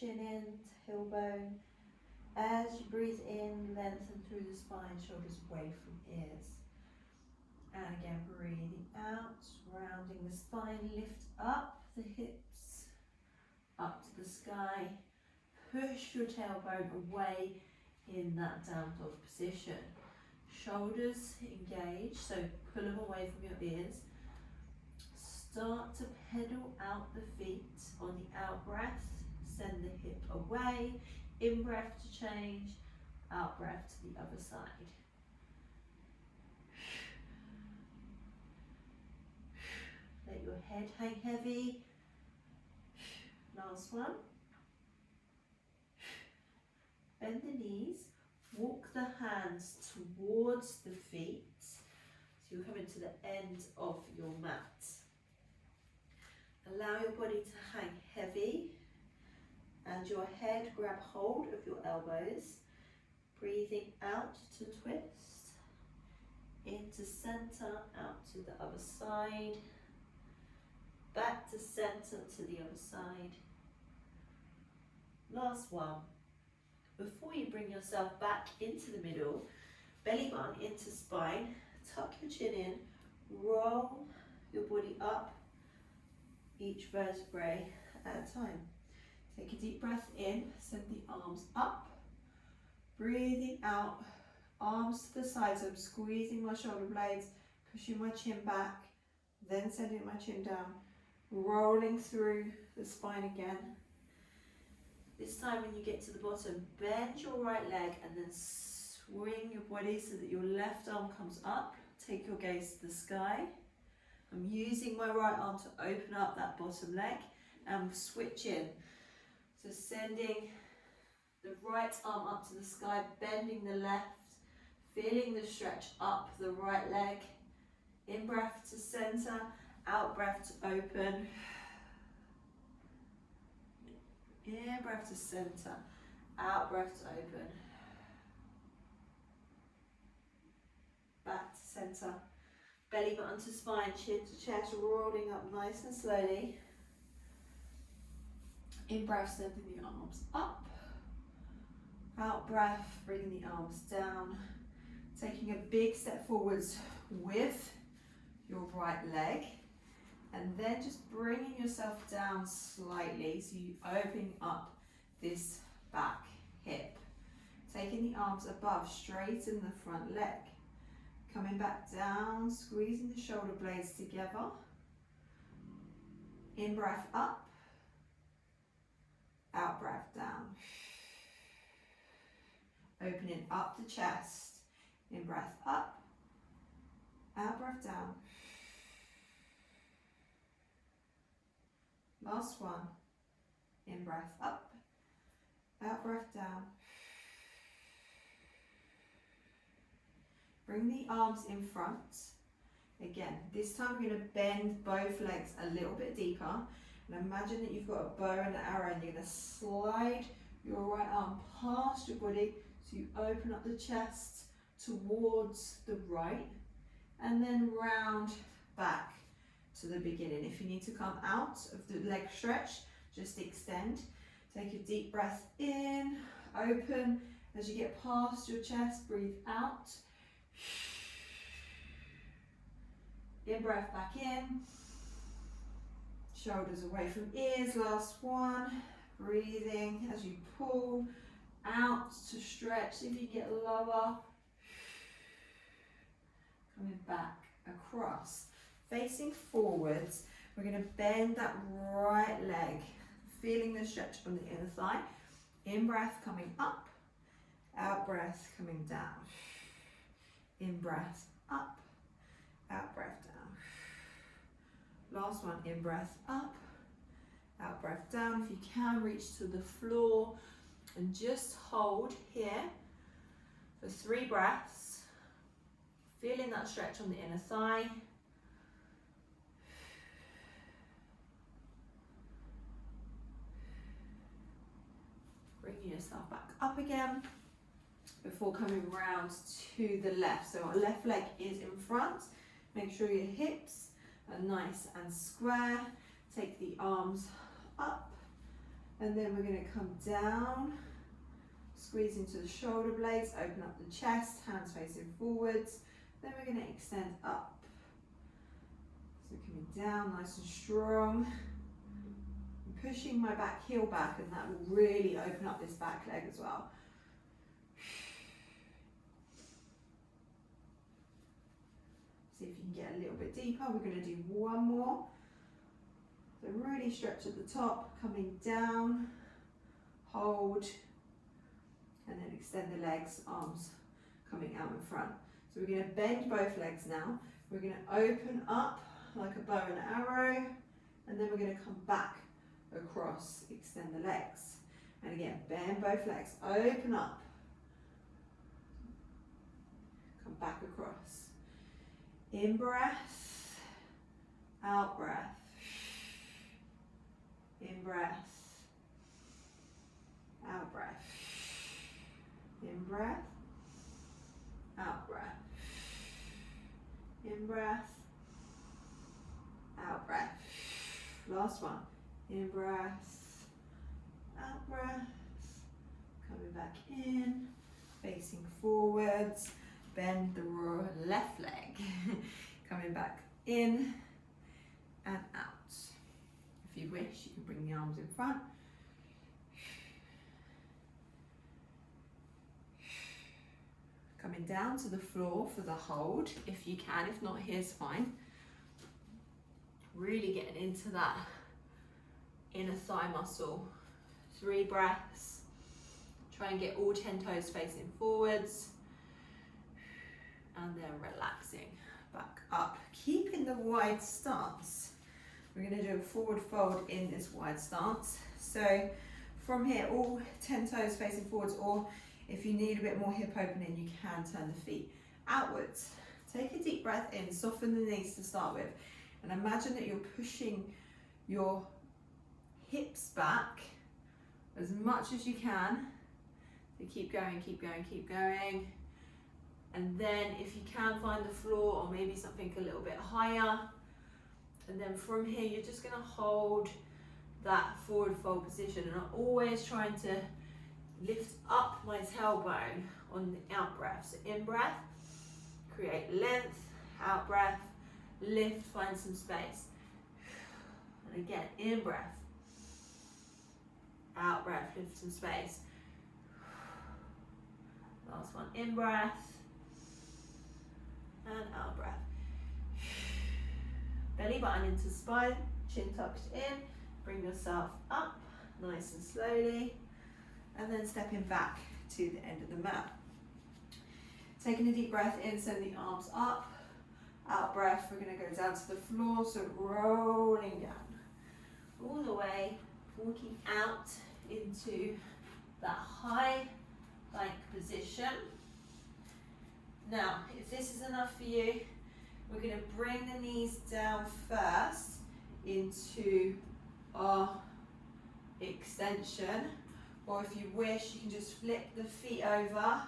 chin in, tailbone. As you breathe in, lengthen through the spine, shoulders away from ears. And again, breathing out, rounding the spine, lift up the hips, up to the sky. Push your tailbone away in that down dog position. Shoulders engage, so pull them away from your ears. Start to pedal out the feet on the out breath. Send the hip away. In breath to change, out breath to the other side. Let your head hang heavy. Last one. Bend the knees, walk the hands towards the feet. So you're coming to the end of your mat. Allow your body to hang heavy and your head grab hold of your elbows. Breathing out to twist, into center, out to the other side, back to center to the other side. Last one. Before you bring yourself back into the middle, belly button into spine, tuck your chin in, roll your body up, each vertebrae at a time. Take a deep breath in, send the arms up, breathing out, arms to the sides. I'm squeezing my shoulder blades, pushing my chin back, then sending my chin down, rolling through the spine again. This time when you get to the bottom, bend your right leg and then swing your body so that your left arm comes up. Take your gaze to the sky. I'm using my right arm to open up that bottom leg and switch in. So sending the right arm up to the sky, bending the left, feeling the stretch up the right leg. In breath to center, out breath to open. In breath to center, out breath to open. Back to center. Belly button to spine, chin to chest, rolling up nice and slowly. In breath, sending the arms up. Out breath, bringing the arms down. Taking a big step forwards with your right leg. And then just bringing yourself down slightly, so you open up this back hip. Taking the arms above, straighten the front leg. Coming back down, squeezing the shoulder blades together. In breath up, out breath down. Opening up the chest. In breath up, out breath down. Last one. In breath up, out breath down. Bring the arms in front. Again, this time we're going to bend both legs a little bit deeper. And imagine that you've got a bow and an arrow and you're going to slide your right arm past your body so you open up the chest towards the right and then round back to the beginning. If you need to come out of the leg stretch, just extend. Take a deep breath in, open. As you get past your chest, breathe out. In breath back in. Shoulders away from ears, last one. Breathing as you pull out to stretch. If you get lower, coming back across. Facing forwards, we're going to bend that right leg, feeling the stretch on the inner thigh. In breath coming up, out breath coming down. In breath up, out breath down. Last one, in breath up, out breath down. If you can, reach to the floor and just hold here for 3 breaths, feeling that stretch on the inner thigh. Bringing yourself back up again before coming round to the left. So our left leg is in front. Make sure your hips are nice and square. Take the arms up And then we're going to come down, squeeze into the shoulder blades, open up the chest, hands facing forwards. Then we're going to extend up. So coming down nice and strong. I'm pushing my back heel back, and that will really open up this back leg as well. See if you can get a little bit deeper. We're going to do one more. So really stretch at the top, coming down, hold, and then extend the legs, arms coming out in front. So we're going to bend both legs now. We're going to open up like a bow and arrow, and then we're going to come back across, extend the legs. And again, bend both legs, open up, come back across. In breath, out breath. In breath, out breath. In breath, out breath. In breath, out breath. Last one. In breath, out breath. Coming back in, facing forwards. Bend the left leg. Coming back in and out. If you wish, you can bring the arms in front. Coming down to the floor for the hold, if you can. If not, here's fine. Really getting into that inner thigh muscle. 3 breaths. Try and get all 10 toes facing forwards. And then relaxing back up. Keeping the wide stance. We're going to do a forward fold in this wide stance. So from here, all 10 toes facing forwards, or if you need a bit more hip opening, you can turn the feet outwards. Take a deep breath in, soften the knees to start with, and imagine that you're pushing your hips back as much as you can. So keep going, keep going, keep going. And then if you can find the floor, or maybe something a little bit higher, and then from here, you're just going to hold that forward fold position. And I'm always trying to lift up my tailbone on the out breath. So in breath, create length, out breath, lift, find some space. And again, in breath, out breath, lift some space. Last one, in breath, and out breath. Belly button into spine, chin tucked in, bring yourself up nice and slowly, and then stepping back to the end of the mat. Taking a deep breath in, send the arms up, out breath, we're going to go down to the floor, so rolling down, all the way, walking out into that high plank position. Now, if this is enough for you, we're going to bring the knees down first into our extension, or if you wish, you can just flip the feet over.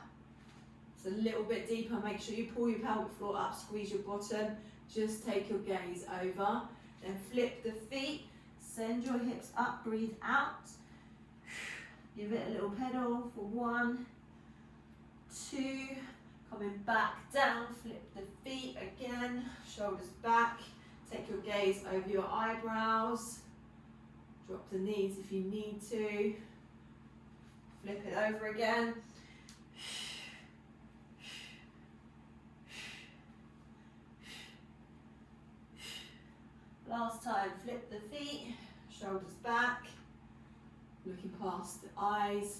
It's a little bit deeper. Make sure you pull your pelvic floor up, squeeze your bottom, just take your gaze over, then flip the feet, send your hips up, breathe out, give it a little pedal for 1, 2, coming back down, flip the feet again, shoulders back, take your gaze over your eyebrows, drop the knees if you need to, flip it over again. Last time, flip the feet, shoulders back, looking past the eyes,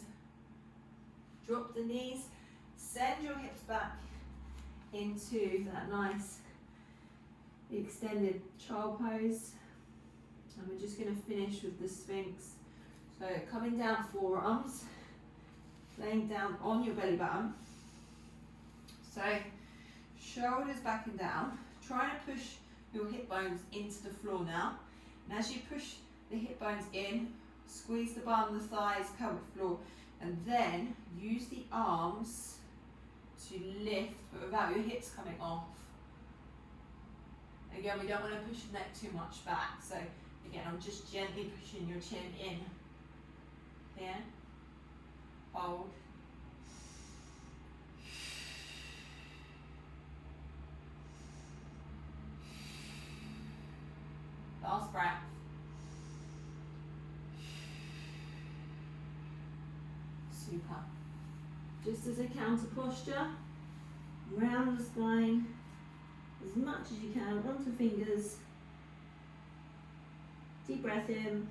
drop the knees, send your hips back into that nice extended child pose, and we're just going to finish with the Sphinx. So coming down, forearms, laying down on your belly button, so shoulders back and down, trying to push your hip bones into the floor now, and as you push the hip bones in, squeeze the bum, the thighs, pelvic floor, and then use the arms to lift, but without your hips coming off. Again, we don't want to push the neck too much back, so again, I'm just gently pushing your chin in. Here. Hold. Last breath. Super. Just as a counter posture, round the spine as much as you can onto fingers. Deep breath in.